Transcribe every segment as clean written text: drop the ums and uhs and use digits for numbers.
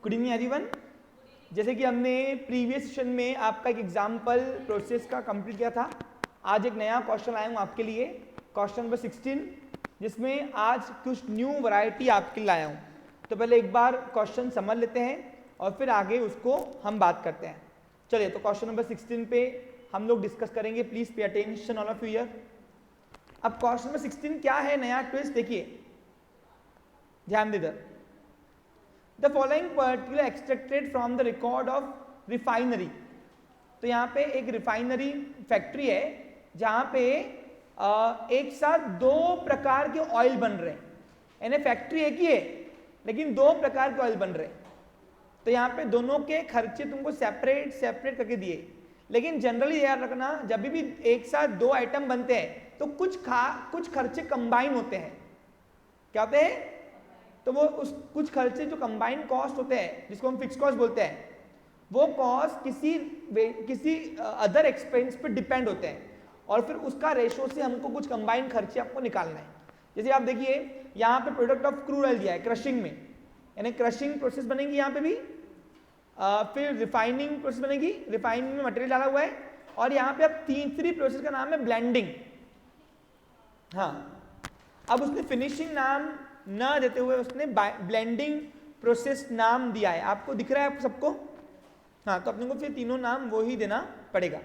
Good evening everyone. जैसे कि हमने प्रीवियस सेशन में आपका एक एग्जाम्पल प्रोसेस का कंप्लीट किया था, आज एक नया क्वेश्चन लाया हूँ आपके लिए, क्वेश्चन नंबर 16, जिसमें आज कुछ न्यू वैरायटी आपके लिए लाया हूँ। तो पहले एक बार क्वेश्चन समझ लेते हैं और फिर आगे उसको हम बात करते हैं। चलिए, तो क्वेश्चन नंबर 16 पे हम लोग डिस्कस करेंगे। Please pay attention all of you here. अब क्वेश्चन नंबर 16 क्या है, नया ट्विस्ट देखिए, ध्यान दे इधर। The following particular extracted from the record of refinery। तो यहाँ पे एक रिफाइनरी फैक्ट्री है जहाँ पे एक साथ दो प्रकार के ऑयल बन रहे हैं, यानी फैक्ट्री एक ही है लेकिन दो प्रकार के ऑयल बन रहे हैं। तो यहाँ पे दोनों के खर्चे तुमको सेपरेट सेपरेट करके दिए, लेकिन जनरली याद रखना जब भी एक साथ दो आइटम बनते हैं तो कुछ खर्चे कंबाइन होते हैं। क्या होते हैं? तो वो उस कुछ खर्चे जो कंबाइंड कॉस्ट होते हैं, जिसको हम फिक्स कॉस्ट बोलते हैं, वो कॉस्ट किसी अदर एक्सपेंस पे डिपेंड होते हैं और फिर उसका रेशो से हमको कुछ कंबाइंड खर्चे आपको निकालना है। जैसे आप देखिए यहाँ पे प्रोडक्ट ऑफ क्रूड ऑयल दिया है क्रशिंग में, यानी क्रशिंग प्रोसेस बनेगी यहाँ पे भी, फिर रिफाइनिंग प्रोसेस बनेगी, रिफाइनिंग में मटेरियल डाला हुआ है, और यहाँ पे अब तीसरी प्रोसेस का नाम है ब्लेंडिंग। हाँ, अब उसने फिनिशिंग नाम न देते हुए उसने ब्लेंडिंग प्रोसेस नाम दिया है। आपको दिख रहा है आप सबको? हाँ, तो अपने को फिर तीनों नाम वो ही देना पड़ेगा।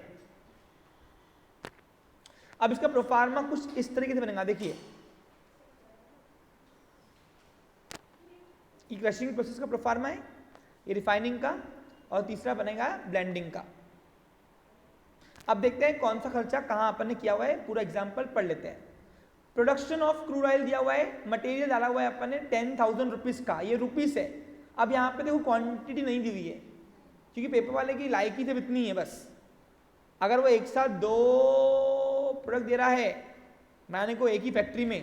अब इसका प्रोफार्मा कुछ इस तरीके से बनेगा, देखिए ये क्रशिंग प्रोसेस का प्रोफार्मा है, ये रिफाइनिंग का, और तीसरा बनेगा ब्लेंडिंग का। अब देखते हैं कौन सा खर्चा कहां अपन ने किया हुआ है, पूरा एग्जाम्पल पढ़ लेते हैं। प्रोडक्शन ऑफ क्रूड ऑयल दिया हुआ है, मटेरियल डाला हुआ है अपन ने 10,000 रुपीज का, ये रुपीस है। अब यहाँ पे देखो क्वांटिटी नहीं दी हुई है क्योंकि पेपर वाले की लायकी सिर्फ इतनी है बस। अगर वो एक साथ दो प्रोडक्ट दे रहा है बनाने को एक ही फैक्ट्री में,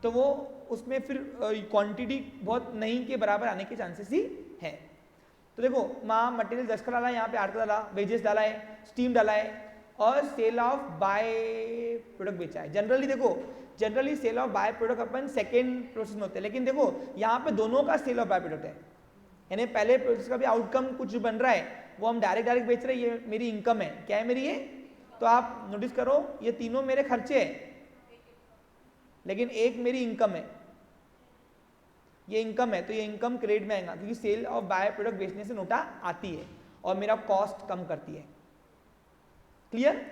तो वो उसमें फिर क्वांटिटी बहुत नहीं के बराबर आने के चांसेस ही है। तो देखो माँ मटेरियल 10 का डाला, यहाँ पे 8 का डाला, वेजेस डाला है, स्टीम डाला है, और सेल ऑफ बाय प्रोडक्ट बेचा है। Generally sale of by product अपन सेकेंड प्रोसेस में होते हैं, लेकिन देखो यहाँ पे दोनों का सेल ऑफ बाय प्रोडक्ट है, यानी पहले प्रोसेस का भी आउटकम कुछ बन रहा है वो हम डायरेक्ट बेच रहे हैं, ये मेरी इनकम है। क्या है मेरी ये? तो आप नोटिस करो ये तीनों मेरे खर्चे हैं लेकिन एक मेरी इनकम है, ये इनकम है, तो ये इनकम क्रेडिट में आएगा क्योंकि सेल ऑफ बाय प्रोडक्ट बेचने से नोटा आती है और मेरा कॉस्ट कम करती है। क्लियर?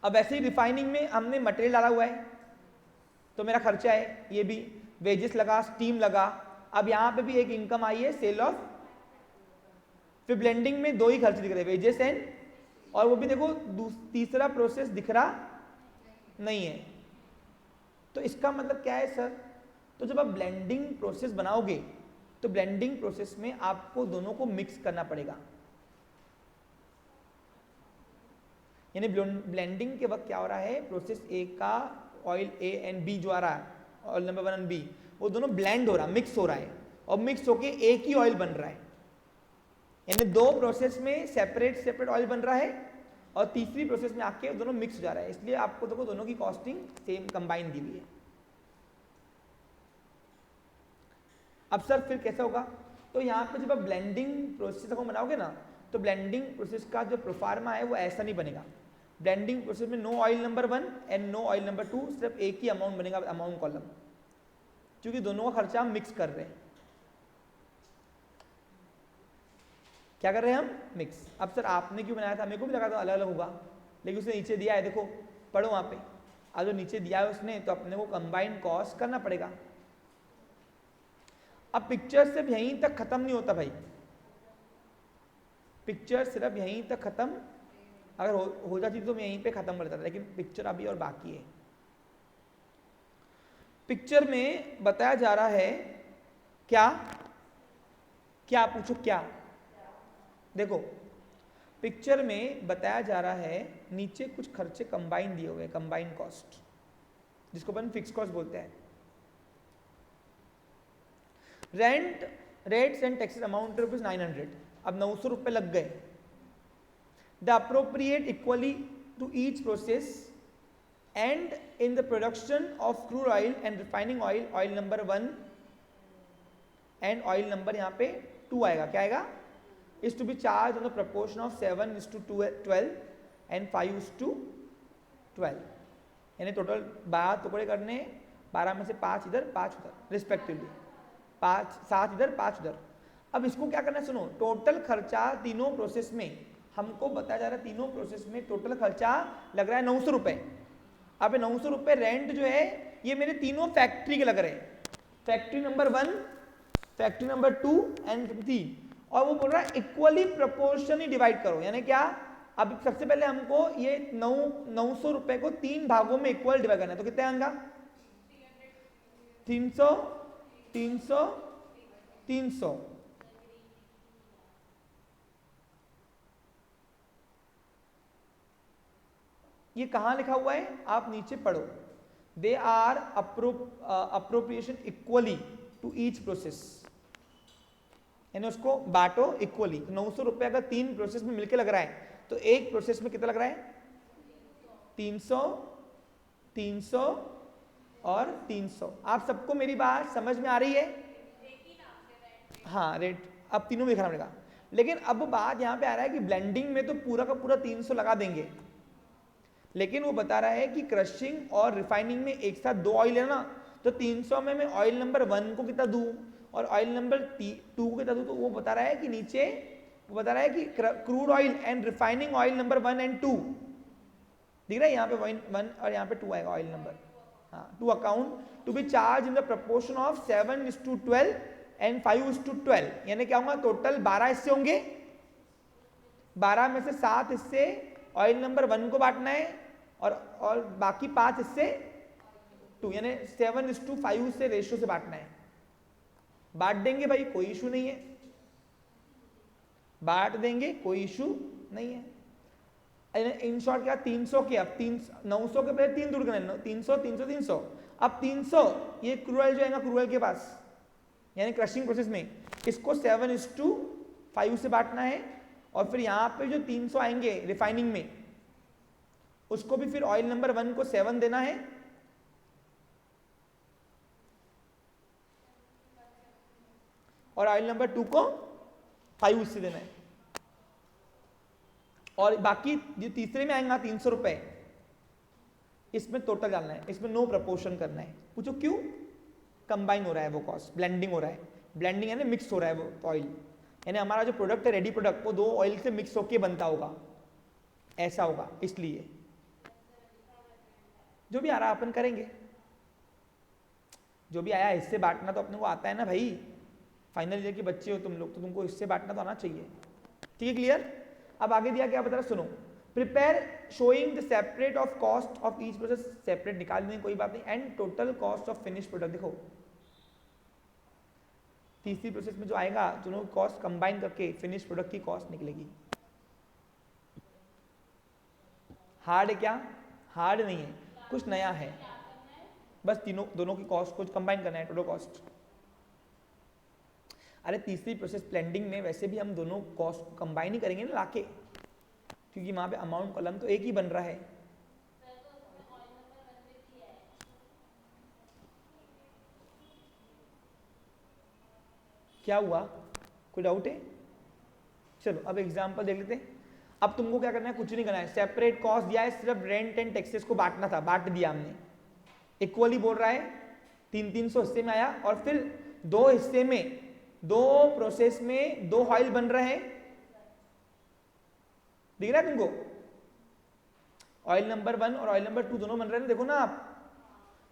अब ऐसे ही रिफाइनिंग में हमने मटेरियल डाला हुआ है तो मेरा खर्चा है, ये भी वेजेस लगा, स्टीम लगा। अब यहाँ पे भी एक इनकम आई है, सेल ऑफ। फिर ब्लेंडिंग में दो ही खर्चे दिख रहे हैं, वेजेस एंड, और वो भी देखो तीसरा प्रोसेस दिख रहा नहीं है। तो इसका मतलब क्या है सर? तो जब आप ब्लेंडिंग प्रोसेस बनाओगे तो ब्लेंडिंग प्रोसेस में आपको दोनों को मिक्स करना पड़ेगा, यानी ब्लेंडिंग के वक्त क्या हो रहा है, प्रोसेस ए का ऑयल ए एंड बी जो आ रहा है, ऑयल नंबर 1 एंड बी, वो दोनों ब्लेंड हो रहा है, मिक्स हो रहा है, और मिक्स होके एक ही ऑयल बन रहा है, यानी दो प्रोसेस में सेपरेट ऑयल बन रहा है और तीसरी प्रोसेस में आके दोनों मिक्स हो जा रहा है। इसलिए आपको देखो दोनों की कॉस्टिंग सेम कंबाइन दी हुई है। अब सर फिर कैसा होगा? तो यहाँ पे जब आप ब्लेंडिंग प्रोसेस को बनाओगे ना, तो ब्लेंडिंग प्रोसेस का जो प्रोफार्मा है वो ऐसा नहीं बनेगा। ब्लेंडिंग प्रोसेस में no oil number 1 and no oil number 2, सिर्फ एक ही अमाउंट बनेगा, अमाउंट कॉलम, क्योंकि दोनों का खर्चा हम मिक्स कर रहे हैं। क्या कर रहे हैं हम? मिक्स। अब सर आपने क्यों बनाया था? मेरे को भी लगा था अलग अलग होगा, लेकिन उसने नीचे दिया है, देखो पढ़ो वहां पे, अब जो नीचे दिया है उसने, तो अपने को कंबाइंड कॉस्ट करना पड़ेगा। अब पिक्चर सिर्फ यहीं तक खत्म नहीं होता भाई, पिक्चर सिर्फ यहीं तक खत्म अगर हो जाती तो मैं यहीं पे खत्म कर देता था, लेकिन पिक्चर अभी और बाकी है। पिक्चर में बताया जा रहा है क्या क्या पूछो क्या? देखो पिक्चर में बताया जा रहा है नीचे कुछ खर्चे कंबाइन दिए हुए, कंबाइन कॉस्ट, जिसको अपन फिक्स कॉस्ट बोलते हैं। Rents and taxes amount rupees 900। अब 900 रुपए लग गए। The appropriate equally to each process and in the production of crude oil and refining oil, oil number 1 and oil number यहाँ पे 2 आएगा। क्या आएगा? Is to be charge on the proportion of 7:12 and 5:12, यानी टोटल 12 टुकड़े करने, 12 में से 5 इधर 5 उधर रिस्पेक्टिवली, 7 इधर 5 उधर। अब इसको क्या करना है, सुनो, टोटल खर्चा तीनों प्रोसेस में हमको बताया जा रहा है, तीनों प्रोसेस में टोटल खर्चा लग रहा है 900 रुपये। अब 900 रुपये रेंट जो है ये मेरे तीनों फैक्ट्री के लग रहे हैं, factory number 1, factory number 2 and 3, और वो बोल रहा है इक्वली प्रोपोर्शनली डिवाइड करो। यानी क्या, अब सबसे पहले हमको ये 900 रुपए को 3 भागों में इक्वल डिवाइड करना है, तो कितने आएगा? 300 300 300। ये कहां लिखा हुआ है, आप नीचे पढ़ो। They are appropriation equally to each process, यानी उसको बांटो इक्वली। 900 रुपए अगर 3 प्रोसेस में मिलकर लग रहा है तो एक प्रोसेस में कितना लग रहा है? 300 300 और 300। आप सबको मेरी बात समझ में आ रही है? हाँ, रेट अब तीनों में दिखाना पड़ेगा। लेकिन अब बात यहाँ पे आ रहा है कि ब्लेंडिंग में तो पूरा का पूरा 300 लगा देंगे, लेकिन वो बता रहा है कि क्रशिंग और रिफाइनिंग में एक साथ 2 ऑयल है ना, तो 300 में मैं ऑयल नंबर 1 को कितना दूं और ऑयल नंबर 2 को कितना दूं, तो वो बता रहा है कि नीचे वो बता रहा है कि crude oil and refining oil number 1 and 2 दिख रहा है यहाँ पे 1 और यहाँ पे 2 आएगा ऑयल नंबर, हाँ, to account to be charge in the proportion of 7:12 and 5:12, यानी क्या होगा, टोटल 12 हिस्से होंगे, 12 में से 7 हिस्से ऑयल नंबर 1 को बांटना है और बाकी 5 हिस्से 2, यानी 7:5 से रेशियो से बांटना है। बांट देंगे भाई, कोई इशू नहीं है, बांट देंगे, कोई इशू नहीं है। इन शॉर्ट क्या, 300 के, अब 900 के पहले 3 दूर करना, 300 300 300, अब 300 ये क्रूड जो है ना क्रूड के पास, यानी क्रशिंग प्रोसेस में, इसको 7:5 से बांटना है, और फिर यहाँ पे जो 300 आएंगे रिफाइनिंग में, उसको भी फिर ऑयल नंबर 1 को 7 देना है, और ऑयल नंबर 2 को 5 से देना है, और बाकी जो तीसरे में आएगा 300 रुपए, इसमें टोटल डालना है, इसमें नो प्रपोर्शन करना है। पूछो क्यों? कंबाइन हो रहा है वो कॉस्ट, ब्लेंडिंग हो रहा है, ब्लेंडिंग यानी मिक्स हो रहा है वो ऑयल, यानी हमारा जो प्रोडक्ट है रेडी प्रोडक्ट वो 2 ऑयल से मिक्स होके बनता होगा, ऐसा होगा, इसलिए जो भी आ रहा अपन करेंगे, जो भी आया इससे बांटना तो अपने को आता है ना भाई, फाइनल ईयर के बच्चे हो तुम लोग, तो तुमको इससे बांटना तो आना चाहिए। ठीक है, क्लियर? अब आगे दिया क्या बता रहा, सुनो, prepare showing the separate of cost of each process, separate निकाल देंगे कोई बात नहीं, and total cost of finish product. देखो तीसरी प्रोसेस में जो आएगा दोनों कॉस्ट कंबाइन करके फिनिश प्रोडक्ट की कॉस्ट निकलेगी। हार्ड है क्या? हार्ड नहीं है, कुछ नया है, बस दोनों की कॉस्ट को कंबाइन करना है, टोटल कॉस्ट। अरे तीसरी प्रोसेस ब्लेंडिंग में वैसे भी हम दोनों कॉस्ट को कंबाइन ही करेंगे ना लाके, क्योंकि वहां पे अमाउंट कॉलम तो एक ही बन रहा है। क्या हुआ, कोई डाउट है? चलो अब एग्जांपल देख लेते हैं। अब तुमको क्या करना है, कुछ नहीं करना है, सेपरेट कॉस्ट दिया है, सिर्फ रेंट एंड टैक्सेस को बांटना था, बांट दिया हमने, इक्वली बोल रहा है, 300 हिस्से में आया, और फिर 2 हिस्से में 2 प्रोसेस में 2 ऑयल बन रहे हैं, दिख रहा है तुमको? ऑयल नंबर 1 और ऑयल नंबर 2 दोनों बन रहे हैं, देखो ना आप,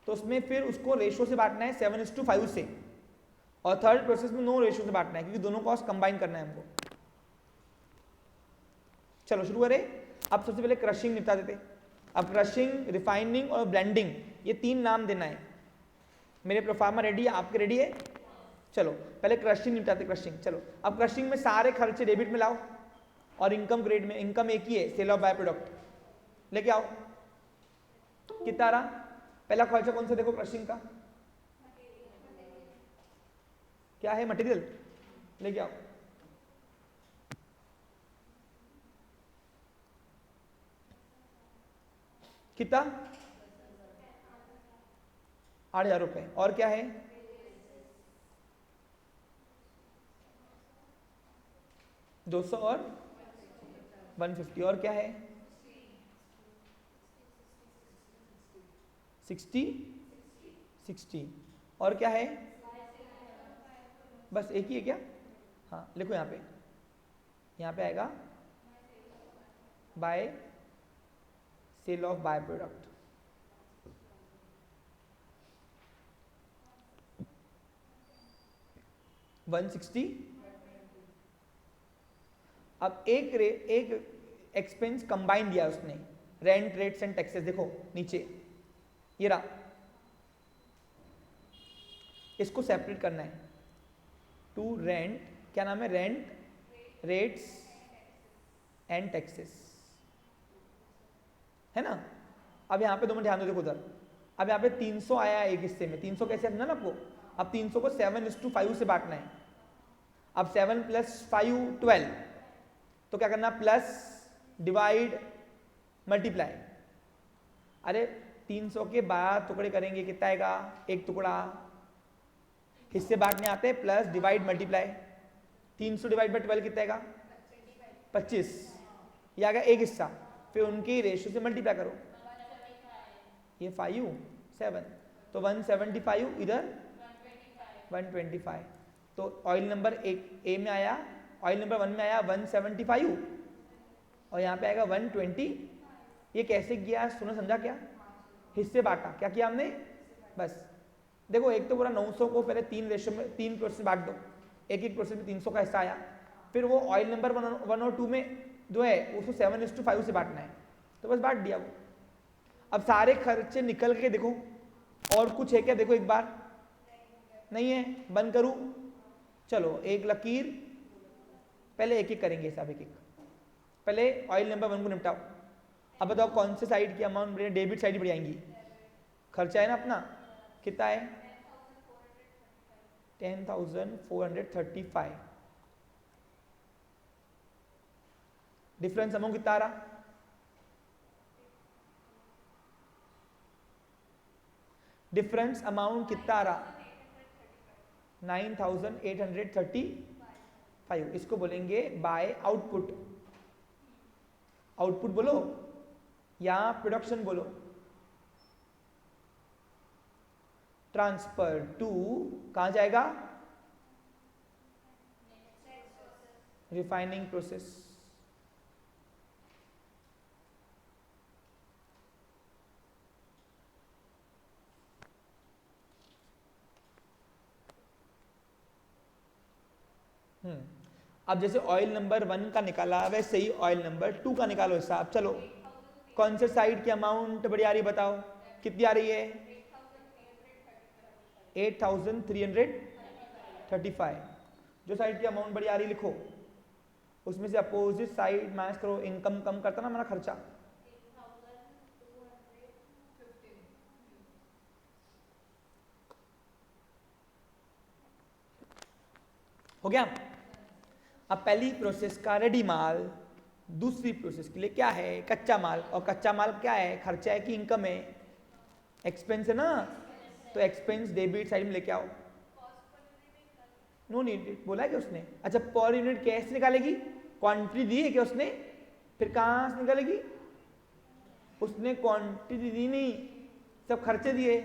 तो उसमें फिर उसको रेशियो से बांटना है 7:5 से, और थर्ड प्रोसेस में नो रेशियो से बांटना है, क्योंकि दोनों कॉस्ट कंबाइन करना है हमको। चलो शुरू करें। अब सबसे पहले क्रशिंग निपटा देते। अब क्रशिंग, रिफाइनिंग और ब्लेंडिंग, ये 3 नाम देना है। मेरे प्रोफार्मा रेडी है, आपके रेडी है? चलो पहले क्रशिंग निपटाते। क्रशिंग, चलो अब क्रशिंग में सारे खर्चे डेबिट में लाओ, और इनकम ग्रेड में, इनकम एक ही है, सेल ऑफ बाय प्रोडक्ट, लेके आओ। कितना आ रहा? पहला खर्चा कौन सा देखो क्रशिंग का, क्या है? मटेरियल, लेके आओ। कितना? 8,000 रुपए। और क्या है? 200 और 150 और क्या है 60 और क्या है बस एक ही है क्या? हाँ लिखो यहाँ पे आएगा by sale of by product. अब एक एक्सपेंस कंबाइन दिया उसने, रेंट रेट्स एंड टैक्सेस, देखो नीचे ये रहा, इसको सेपरेट करना है टू रेंट, क्या नाम है, रेंट रेट्स एंड टैक्सेस, है ना। अब यहाँ पे 2 मिनट ध्यान दो, देखो उधर, अब यहाँ पे 300 आया एक हिस्से में, 300 कैसे समझा ना आपको, अब 300 को 7:5 से बांटना है। अब 7 + 5 12, तो क्या करना, प्लस डिवाइड मल्टीप्लाई। अरे 300 के 12 टुकड़े करेंगे, कितना आएगा, एक टुकड़ा, हिस्से बांटने आते हैं, plus divide multiply, 300 divide by 12 कितना आएगा 25, ये आ गया एक हिस्सा, फिर उनकी रेशियो से मल्टीप्लाई करो, ये 5 7, तो 175 इधर 125, तो ऑयल नंबर एक ए में आया, ऑयल नंबर 1 में आया 175 और यहाँ पे आएगा 120। ये कैसे किया सुनो, समझा क्या, हिस्से बांटा, क्या किया हमने, बस देखो एक तो पूरा 900 को पहले 3 रेशियो में 3% बांट दो, एक प्रोसेस में 300 का हिस्सा आया, फिर वो ऑयल नंबर 1 और 2 में जो है उसको 7:5 से बांटना है, तो बस बांट दिया वो। अब सारे खर्चे निकल के देखो, और कुछ है क्या, देखो एक बार, नहीं है, बंद करूं, चलो एक लकीर, पहले एक एक करेंगे सब, एक एक, पहले ऑयल नंबर 1 को निपटाओ। अब बताओ कौन से साइड की अमाउंट बढ़िया, डेबिट साइड बढ़ आएंगी, खर्चा है ना अपना, कितना है 10,435, डिफरेंस अमाउंट कितना आ रहा, डिफरेंस अमाउंट कितना आ रहा 9,835, इसको बोलेंगे बाय आउटपुट, आउटपुट बोलो या प्रोडक्शन बोलो, ट्रांसफर टू कहां जाएगा, रिफाइनिंग प्रोसेस। अब जैसे ऑयल नंबर 1 का निकाला, वैसे ही ऑयल नंबर 2 का निकालो हिसाब। चलो कौन से साइड की अमाउंट बड़ी आ रही बताओ, कितनी आ रही है 8,335, जो साइड की अमाउंट बड़ी आ रही लिखो, उसमें से अपोजिट साइड माइनस करो, इनकम कम करता ना हमारा खर्चा, हो गया। अब पहली प्रोसेस का रेडी माल, दूसरी प्रोसेस के लिए क्या है, कच्चा माल, और कच्चा माल क्या है, खर्चा है कि इनकम है, एक्सपेंस है ना, तो एक्सपेंस डेबिट साइड में लेके आओ, नो नीड, बोला है क्या उसने, अच्छा पर यूनिट कैसे निकालेगी, क्वांटिटी दी है क्या उसने, फिर कहां से निकालेगी, उसने क्वांटिटी दी नहीं, सब खर्चे दिए,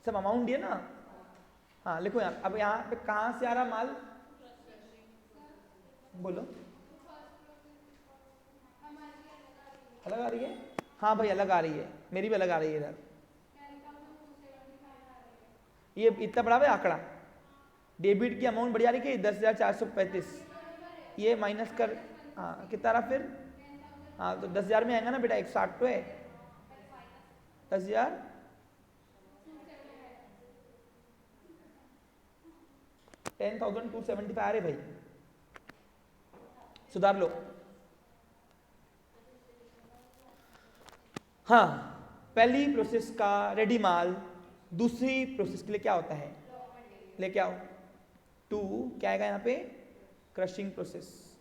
सब अमाउंट दिए ना। हाँ लिखो यहाँ, अब यहाँ पे कहां से आ रहा माल, बोलो, अलग आ रही है, हाँ भाई अलग आ रही है, मेरी भी अलग आ रही है इधर, ये इतना बड़ा है आंकड़ा, डेबिट की अमाउंट बढ़िया रही है 10,435, ये माइनस कर, हाँ कितना रहा फिर, हाँ तो 10,000 में आएगा ना बेटा, 160 तो है, 10,000 10,275 आ रहे भाई, सुधार लो। हाँ पहली प्रोसेस का रेडी माल, दूसरी प्रोसेस के लिए क्या होता है, लेके आओ, 2 क्या आएगा यहाँ पे, क्रशिंग प्रोसेस,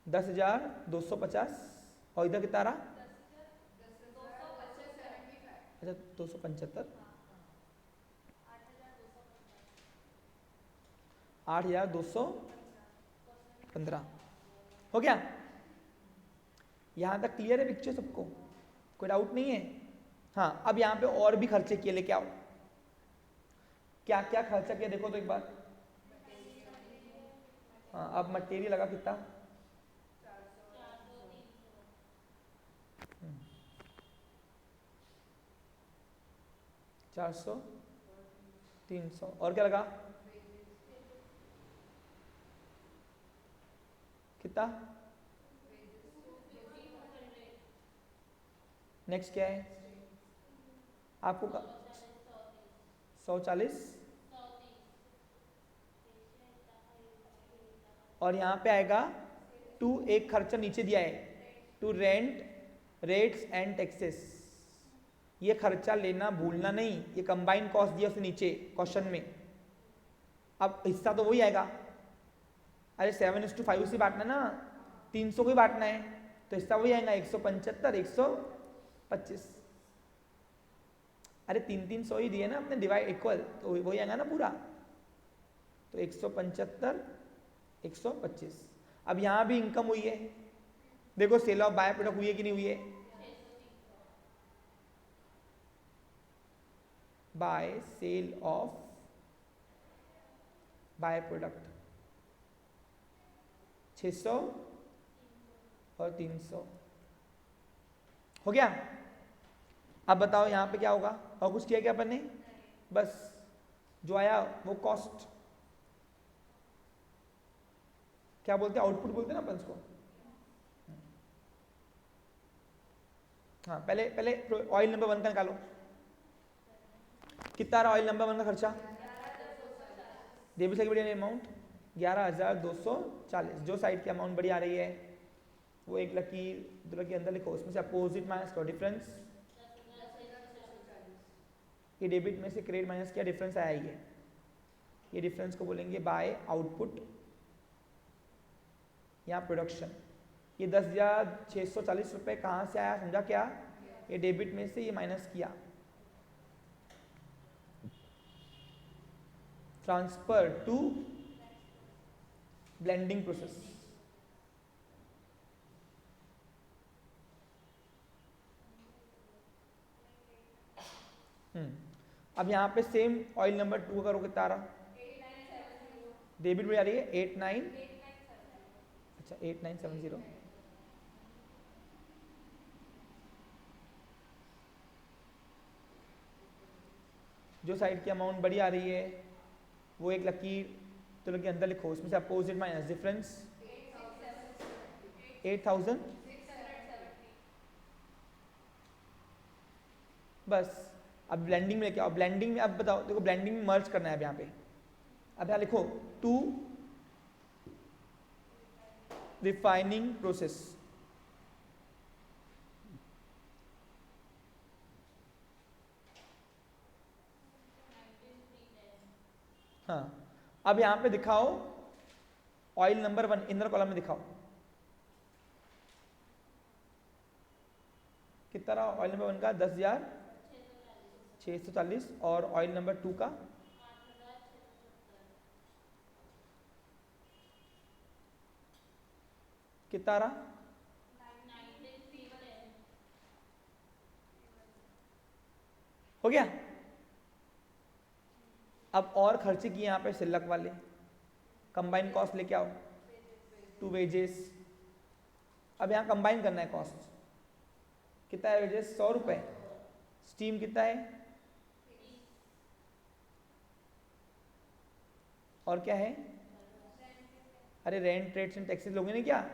$10,250, और इधर कितना रहा, अच्छा 275, 8,215 हो गया। यहां तक क्लियर है पिक्चर सबको, कोई डाउट नहीं है? हाँ, अब यहाँ पे और भी खर्चे किए, लेके आओ। क्या क्या खर्चा किया देखो तो एक बार। हाँ, अब मटेरियल लगा कितना? 400, 300, और क्या लगा? कितना? नेक्स्ट क्या है आपको? 140, और यहाँ पे आएगा टू, एक खर्चा नीचे दिया है, to rent, rates and taxes. ये खर्चा लेना भूलना नहीं, ये कंबाइन कॉस्ट दिया उसने नीचे क्वेश्चन में। अब हिस्सा तो वही आएगा, अरे 7:5 से बांटना ना, 300 को ही बांटना है, तो हिस्सा वही आएगा 175, 125। अरे 300 ही दिए ना अपने, डिवाइड इक्वल, तो वही आएगा ना पूरा, तो 175, 125। अब यहाँ भी इनकम हुई है, देखो सेल ऑफ बाय प्रोडक्ट हुई है कि नहीं हुई है? By sale of by product 600 और 300 हो गया। अब बताओ यहाँ पे क्या होगा, और कुछ किया क्या अपन ने? बस जो आया वो कॉस्ट, क्या बोलते हैं, आउटपुट बोलते हैं ना अपन उसको। हाँ, पहले ऑयल नंबर 1 का निकालो, कितना रहा ऑयल नंबर 1 का खर्चा? डेबिट साइड बढ़िया अमाउंट 11,240। जो साइड की अमाउंट बड़ी आ रही है वो एक लकीर 2 के अंदर लिखो, उसमें से अपोजिट माइनस करो, डिफरेंस। ये डेबिट में से क्रेडिट माइनस किया, डिफरेंस आया ही है, ये डिफरेंस को बोलेंगे बाय आउटपुट या प्रोडक्शन। ये 10,640 रुपये कहाँ से आया समझा क्या? ये डेबिट में से ये माइनस किया, ट्रांसफर टू ब्लेंडिंग प्रोसेस। अब यहाँ पे सेम ऑयल नंबर 2 करो, कितना आ रहा? डेबिट भी आ रही है 89, अच्छा 8970। जो साइड की अमाउंट बड़ी आ रही है वो एक लकीर तो के अंदर लिखो, उसमें से अपोजिट माइनस डिफरेंस 8,000। बस अब ब्लेंडिंग में क्या, अब ब्लेंडिंग में, अब बताओ देखो ब्लेंडिंग में मर्ज करना है अब यहाँ पे। अब यहाँ लिखो टू रिफाइनिंग प्रोसेस, हाँ। अब यहाँ पे दिखाओ ऑयल नंबर 1 इनर कॉलम में दिखाओ, कितना रहा ऑयल नंबर 1 का? 10,640, और ऑयल नंबर 2 का कितना रहा? हो गया। अब और खर्चे किए यहाँ पे सिलक वाले, कंबाइन कॉस्ट लेके आओ, टू वेजेस। अब यहाँ कंबाइन करना है कॉस्ट, कितना है वेजेस? 100 रुपये। स्टीम कितना है? और क्या है? अरे रेंट रेट्स एंड टैक्सेस लोगे नहीं क्या?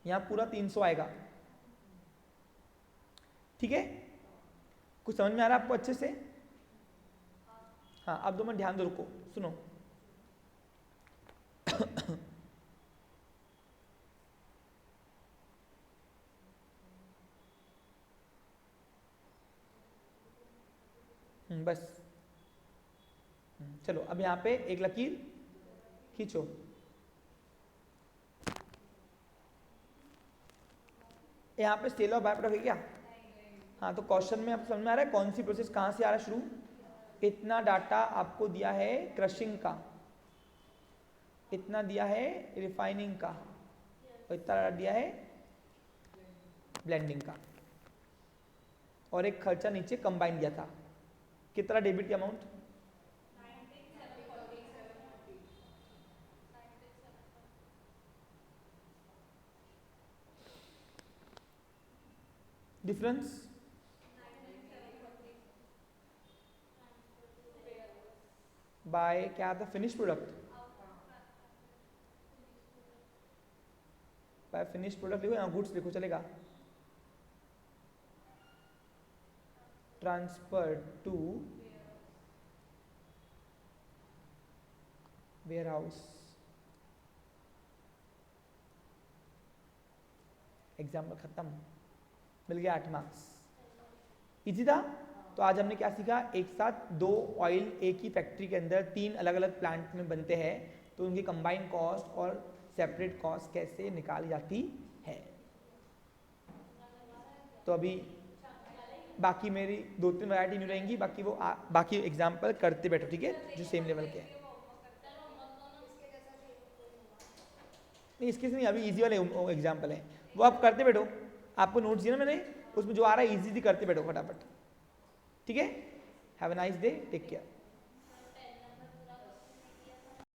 यहाँ पूरा 300 आएगा, ठीक है? कुछ समझ में आ रहा है आपको अच्छे से? हाँ, अब 2 मिनट ध्यान दो, रुको सुनो। बस चलो, अब यहाँ पे एक लकीर खींचो, यहाँ पे सेल ऑफ बाय प्रोडक्ट है क्या? हाँ, तो क्वेश्चन में आपको समझ में आ रहा है कौन सी प्रोसेस कहाँ से आ रहा है शुरू। इतना डाटा आपको दिया है क्रशिंग का, इतना दिया है रिफाइनिंग का, और इतना डाटा दिया है ब्लेंडिंग का, और एक खर्चा नीचे कंबाइन दिया था। कितना डेबिट की अमाउंट? डिफरेंस बाय क्या था? Finish product. By finish product लिखो या गुड्स लिखो चलेगा। Transfer to warehouse. Example खत्म, मिल गया 8 मार्क्स। इजी था। तो आज हमने क्या सीखा? एक साथ 2 ऑयल एक ही फैक्ट्री के अंदर 3 अलग अलग प्लांट में बनते हैं, तो उनकी कंबाइंड कॉस्ट और सेपरेट कॉस्ट कैसे निकाली जाती है। तो अभी बाकी मेरी 2-3 वैरायटी नहीं रहेंगी, बाकी वो बाकी एग्जाम्पल करते बैठो, ठीक है, जो सेम लेवल के हैं। नहीं, इसके से नहीं, अभी इजी वाले एग्जाम्पल हैं, वो आप करते बैठो। आपको नोट्स दिया ना मैंने, उसमें जो आ रहा है इजी करते बैठो फटाफट, ठीक है। Have a nice day, take care.